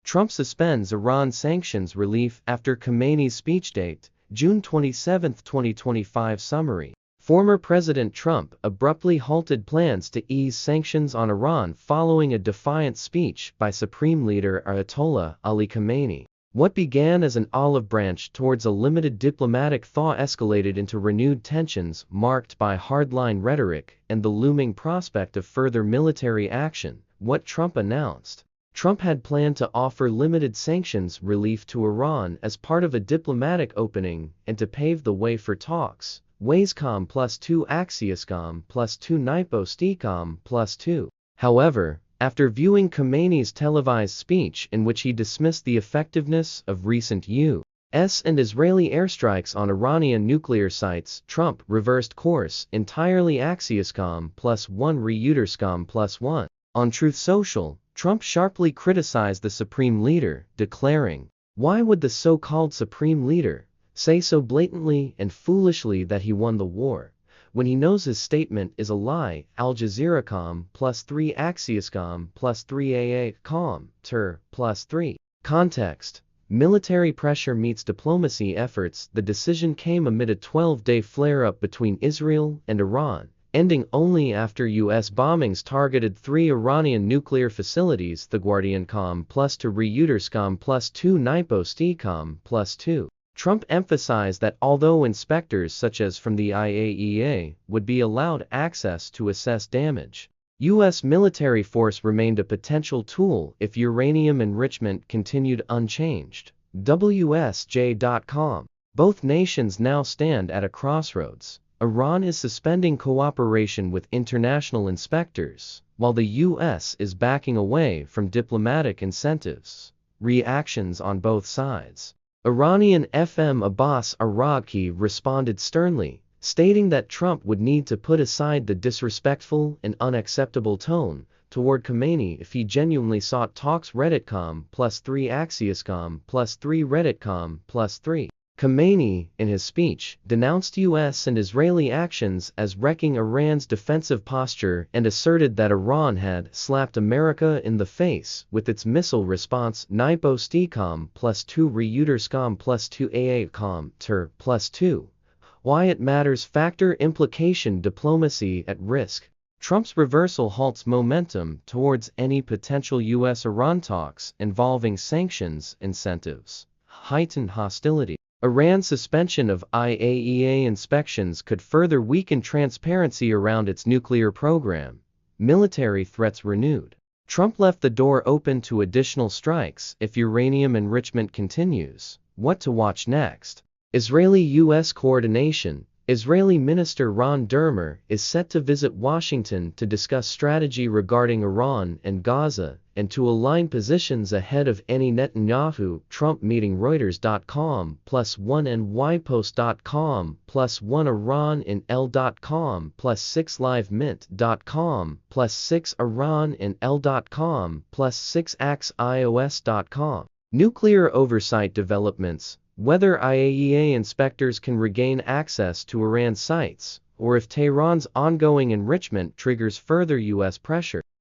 Trump suspends Iran sanctions relief after Khamenei's speech. Date, June 27, 2025. Summary. Former President Trump abruptly halted plans to ease sanctions on Iran following a defiant speech by Supreme Leader Ayatollah Ali Khamenei. What began as an olive branch towards a limited diplomatic thaw escalated into renewed tensions marked by hardline rhetoric and the looming prospect of further military action. What Trump announced. Trump had planned to offer limited sanctions relief to Iran as part of a diplomatic opening and to pave the way for talks. Wayscom +2 Axioscom +2 Nipostecom +2. However, after viewing Khamenei's televised speech in which he dismissed the effectiveness of recent U.S. and Israeli airstrikes on Iranian nuclear sites, Trump reversed course entirely. Axioscom +1 Reuterscom +1. On Truth Social, Trump sharply criticized the Supreme Leader, declaring, "Why would the so-called Supreme Leader say so blatantly and foolishly that he won the war, when he knows his statement is a lie?" Al Jazeera.com +3 Axioscom +3 AA.com ter +3. Context. Military pressure meets diplomacy efforts. The decision came amid a 12-day flare-up between Israel and Iran, ending only after U.S. bombings targeted 3 Iranian nuclear facilities. TheGuardian.com +2 Reuterscom +2 Nipostecom +2. Trump emphasized that although inspectors such as from the IAEA would be allowed access to assess damage, U.S. military force remained a potential tool if uranium enrichment continued unchanged. WSJ.com. Both nations now stand at a crossroads. Iran is suspending cooperation with international inspectors, while the U.S. is backing away from diplomatic incentives. Reactions on both sides. Iranian FM Abbas Araghchi responded sternly, stating that Trump would need to put aside the disrespectful and unacceptable tone toward Khamenei if he genuinely sought talks. Reddit.com +3 Axioscom +3 Reddit.com +3. Khamenei, in his speech, denounced U.S. and Israeli actions as wrecking Iran's defensive posture and asserted that Iran had slapped America in the face with its missile response. Nipostecom +2 Reuterscom +2 AA.com ter +2. Why it matters. Factor implication. Diplomacy at risk. Trump's reversal halts momentum towards any potential U.S.-Iran talks involving sanctions incentives. Heightened hostility. Iran's suspension of IAEA inspections could further weaken transparency around its nuclear program. Military threats renewed. Trump left the door open to additional strikes if uranium enrichment continues. What to watch next? Israeli-U.S. coordination. Israeli Minister Ron Dermer is set to visit Washington to discuss strategy regarding Iran and Gaza and to align positions ahead of any Netanyahu-Trump meeting. Reuters.com +1 NYPost.com +1 IranInL.com +6 LiveMint.com +6 IranInL.com +6 AxiOS.com. Nuclear oversight developments. Whether IAEA inspectors can regain access to Iran sites, or if Tehran's ongoing enrichment triggers further U.S. pressure.